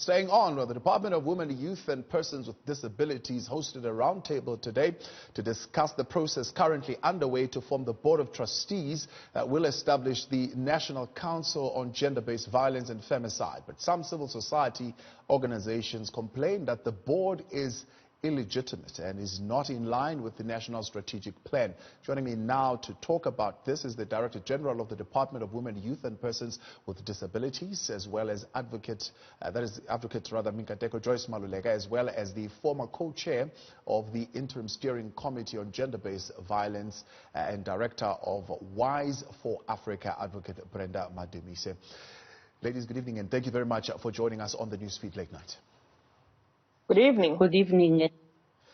Staying on, the Department of Women, Youth and Persons with Disabilities hosted a roundtable today to discuss the process currently underway to form the Board of Trustees that will establish the National Council on Gender-Based Violence and Femicide. But some civil society organizations complain that the board is illegitimate and is not in line with the National Strategic Plan. Joining me now to talk about this is the Director General of the Department of Women, Youth and Persons with Disabilities, as well as Advocate Minkateko Joyce Maluleka, as well as the former co-chair of the Interim Steering Committee on Gender-Based Violence and Director of WISE for Africa, Advocate Brenda Mademise. Ladies, good evening, and thank you very much for joining us on the Newsfeed Late Night. Good evening. Good evening,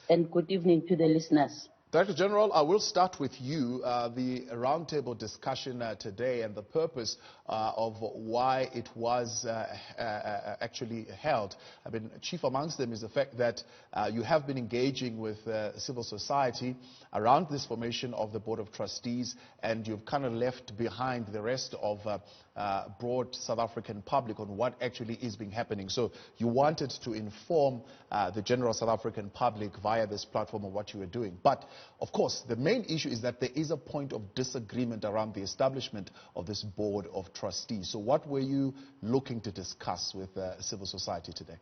and good evening to the listeners. Director General, I will start with you. The roundtable discussion today and the purpose of why it was actually held. I mean, chief amongst them is the fact that you have been engaging with civil society around this formation of the Board of Trustees, and you've kind of left behind the rest of broad South African public on what actually is being happening. So you wanted to inform the general South African public via this platform of what you were doing. But of course, the main issue is that there is a point of disagreement around the establishment of this Board of Trustees. So what were you looking to discuss with civil society today?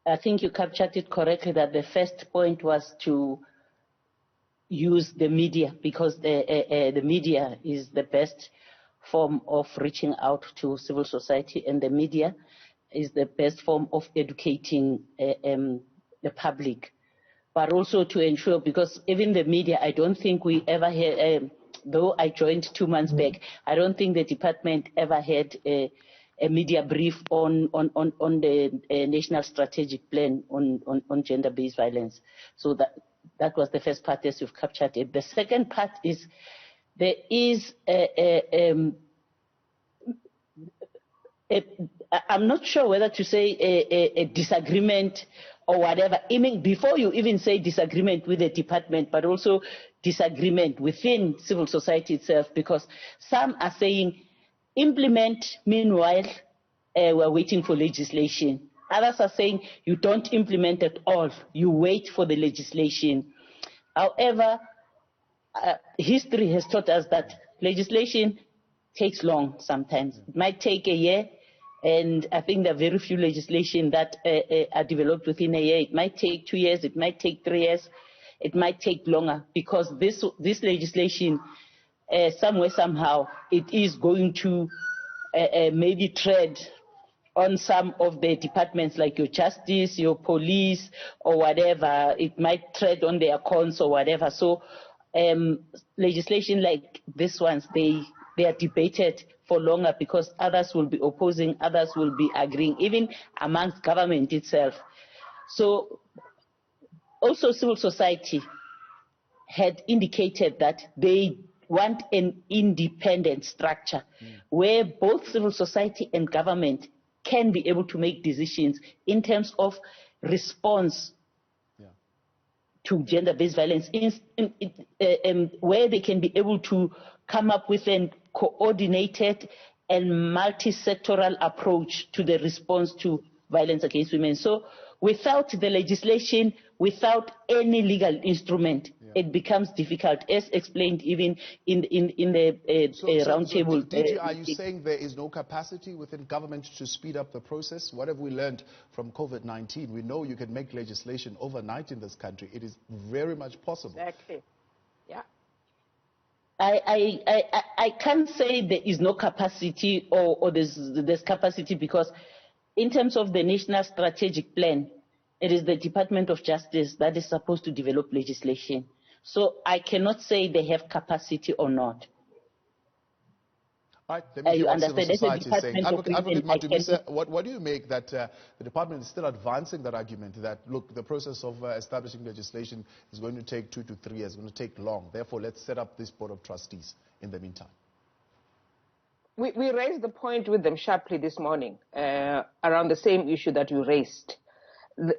I think you captured it correctly, that the first point was to use the media, because the media is the best form of reaching out to civil society, and the media is the best form of educating the public, but also to ensure, because even the media, I don't think we ever had, though I joined 2 months back, I don't think the department ever had a media brief on the National Strategic Plan on gender-based violence. So that was the first part, as you've captured it. The second part is there is I'm not sure whether to say a disagreement or whatever. Even before you even say disagreement with the department, but also disagreement within civil society itself, because some are saying implement, meanwhile we're waiting for legislation. Others are saying you don't implement at all, you wait for the legislation. However, history has taught us that legislation takes long sometimes. It might take a year, and I think there are very few legislation that are developed within a year. It might take 2 years, it might take 3 years, it might take longer, because this legislation, somewhere, somehow, it is going to maybe tread on some of the departments like your justice, your police, or whatever. It might tread on their cons or whatever. So legislation like this ones, they are debated for longer, because others will be opposing, others will be agreeing, even amongst government itself. So also civil society had indicated that they want an independent structure where both civil society and government can be able to make decisions in terms of response to gender-based violence, where they can be able to come up with a coordinated and multi-sectoral approach to the response to violence against women. So without the legislation, without any legal instrument, it becomes difficult, as explained even in the roundtable. So, are you saying there is no capacity within government to speed up the process? What have we learned from COVID-19? We know you can make legislation overnight in this country. It is very much possible. Exactly. Yeah. I can't say there is no capacity or there's capacity, because in terms of the National Strategic Plan, it is the Department of Justice that is supposed to develop legislation. So I cannot say they have capacity or not. All right, let me You what understand? civil society is saying. Advocate Mademise, what do you make that the department is still advancing that argument that, look, the process of establishing legislation is going to take 2 to 3 years, going to take long. Therefore, let's set up this Board of Trustees in the meantime. We raised the point with them sharply this morning around the same issue that you raised.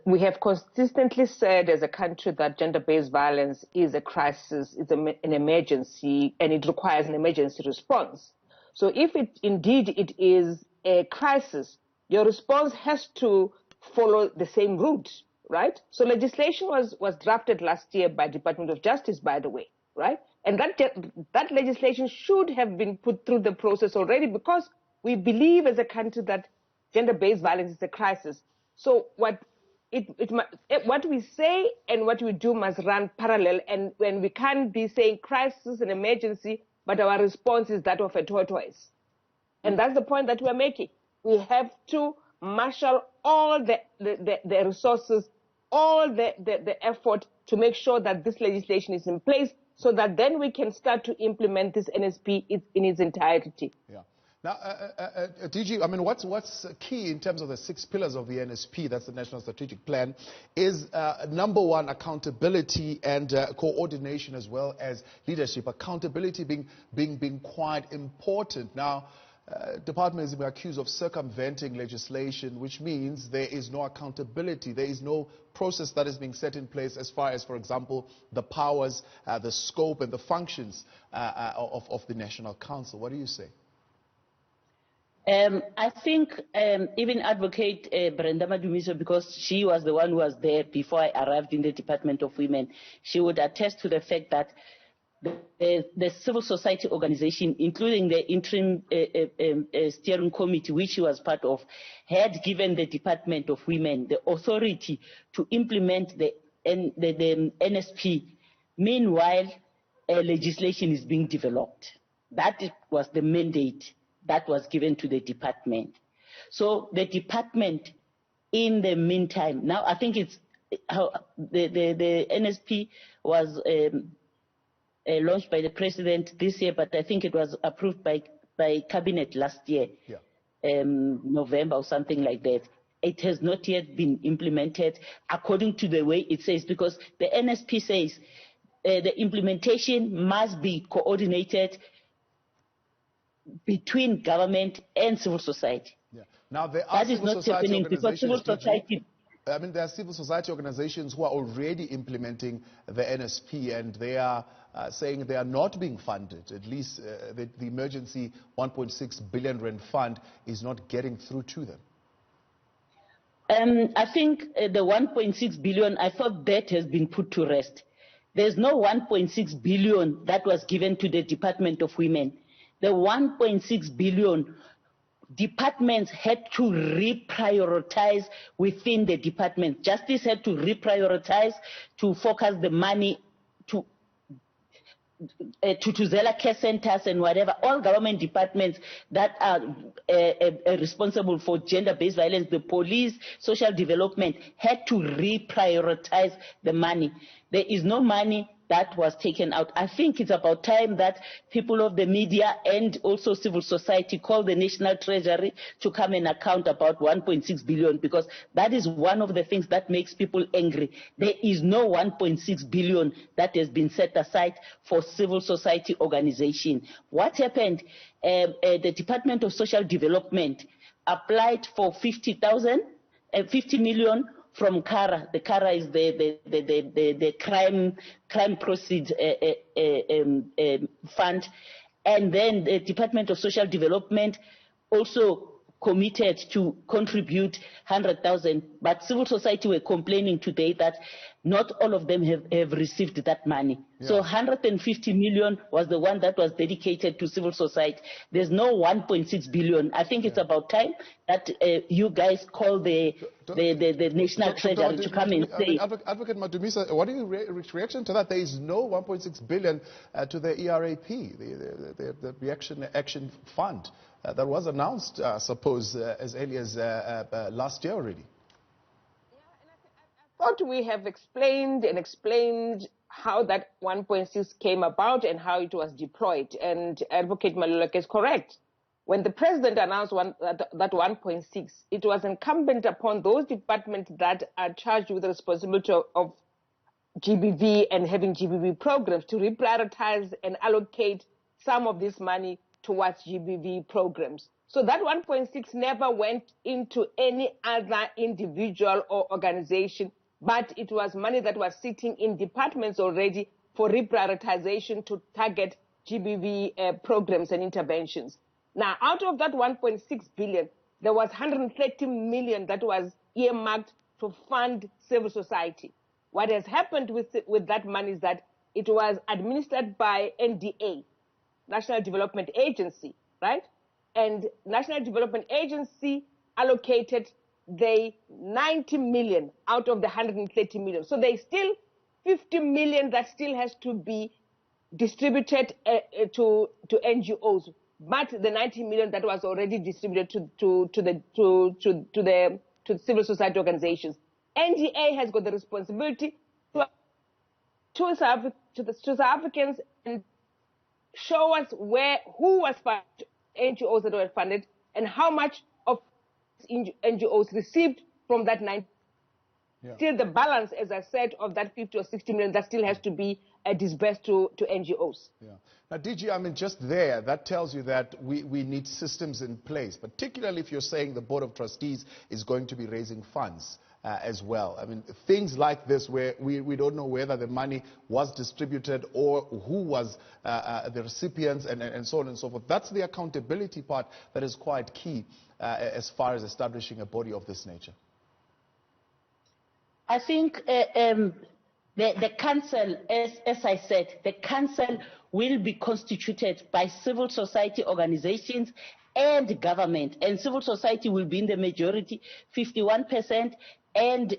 We have consistently said as a country that gender-based violence is a crisis, it's an emergency, and it requires an emergency response. So if it indeed it is a crisis, your response has to follow the same route, right? So legislation was drafted last year by Department of Justice, by the way, right? And that legislation should have been put through the process already, because we believe as a country that gender-based violence is a crisis. So what we say and what we do must run parallel, and when we can't be saying crisis and emergency, but our response is that of a tortoise. And that's the point that we're making. We have to marshal all the resources, all the effort to make sure that this legislation is in place, so that then we can start to implement this NSP in its entirety. Yeah. Now, DG, I mean, what's key in terms of the 6 pillars of the NSP, that's the National Strategic Plan, is number one, accountability and coordination, as well as leadership. Accountability being quite important. Now, departments are accused of circumventing legislation, which means there is no accountability. There is no process that is being set in place as far as, for example, the powers, the scope and the functions of the National Council. What do you say? I think even Advocate Brenda Madumiso, because she was the one who was there before I arrived in the Department of Women, she would attest to the fact that the civil society organization, including the interim steering committee, which she was part of, had given the Department of Women the authority to implement the NSP. Meanwhile, legislation is being developed. That was the mandate that was given to the department. So the department, in the meantime, now I think it's how the NSP was launched by the president this year, but I think it was approved by cabinet last year, November or something like that. It has not yet been implemented according to the way it says, because the NSP says the implementation must be coordinated between government and civil society. Yeah. Now, there are that is not happening because civil society. I mean, there are civil society organizations who are already implementing the NSP, and they are saying they are not being funded. At least the emergency 1.6 billion rand fund is not getting through to them. I think the 1.6 billion, I thought that has been put to rest. There's no 1.6 billion that was given to the Department of Women. The 1.6 billion, departments had to reprioritize within the department. Justice had to reprioritize to focus the money to Zella care centers and whatever. All government departments that are responsible for gender-based violence, the police, social development, had to reprioritize the money. There is no money that was taken out. I think it's about time that people of the media and also civil society call the National Treasury to come and account about 1.6 billion, because that is one of the things that makes people angry. There is no 1.6 billion that has been set aside for civil society organization. What happened? The Department of Social Development applied for 50 million from CARA. The CARA is the crime proceeds fund, and then the Department of Social Development also committed to contribute 100,000, but civil society were complaining today that not all of them have received that money. Yeah. So 150 million was the one that was dedicated to civil society. There's no 1.6 billion. I think it's about time that you guys call the National Treasury to come and say. Advocate Madumisa, what is your reaction to that? There is no 1.6 billion to the ERAP, the Reaction Action Fund. That was announced, I suppose, as early as last year already. I thought we have explained how that 1.6 came about and how it was deployed. And Advocate Maluleke is correct. When the president announced that 1.6, it was incumbent upon those departments that are charged with the responsibility of GBV and having GBV programs to reprioritize and allocate some of this money towards GBV programs. So that 1.6 never went into any other individual or organization, but it was money that was sitting in departments already for reprioritization to target GBV programs and interventions. Now, out of that 1.6 billion, there was 130 million that was earmarked to fund civil society. What has happened with that money is that it was administered by NDA, National Development Agency, right? And National Development Agency allocated the 90 million out of the 130 million. So there's still 50 million that still has to be distributed to NGOs, but the 90 million that was already distributed to civil society organizations. NDA has got the responsibility to South Africans and show us who was funded, NGOs that were funded, and how much of NGOs received from that 90. Yeah. Still the balance, as I said, of that 50 or 60 million that still has to be disbursed to NGOs. Yeah. Now, DG, I mean, just there, that tells you that we need systems in place, particularly if you're saying the Board of Trustees is going to be raising funds as well. I mean, things like this where we don't know whether the money was distributed or who was the recipients and so on and so forth. That's the accountability part that is quite key as far as establishing a body of this nature. I think the council, as I said, the council will be constituted by civil society organizations and government, and civil society will be in the majority, 51%, and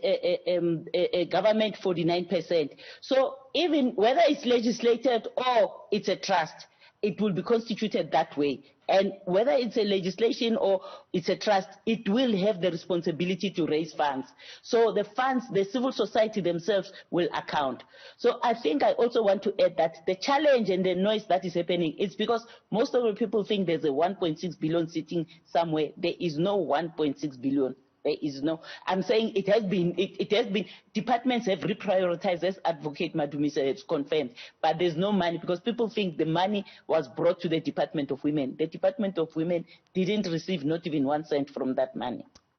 government 49%. So even whether it's legislated or it's a trust, it will be constituted that way. And whether it's a legislation or it's a trust, it will have the responsibility to raise funds. So the funds, the civil society themselves will account. So I think I also want to add that the challenge and the noise that is happening is because most of the people think there's a 1.6 billion sitting somewhere. There is no 1.6 billion. There is no, I'm saying it has been, departments have reprioritized, as Advocate Madumisa has confirmed, but there's no money because people think the money was brought to the Department of Women. The Department of Women didn't receive not even 1 cent from that money.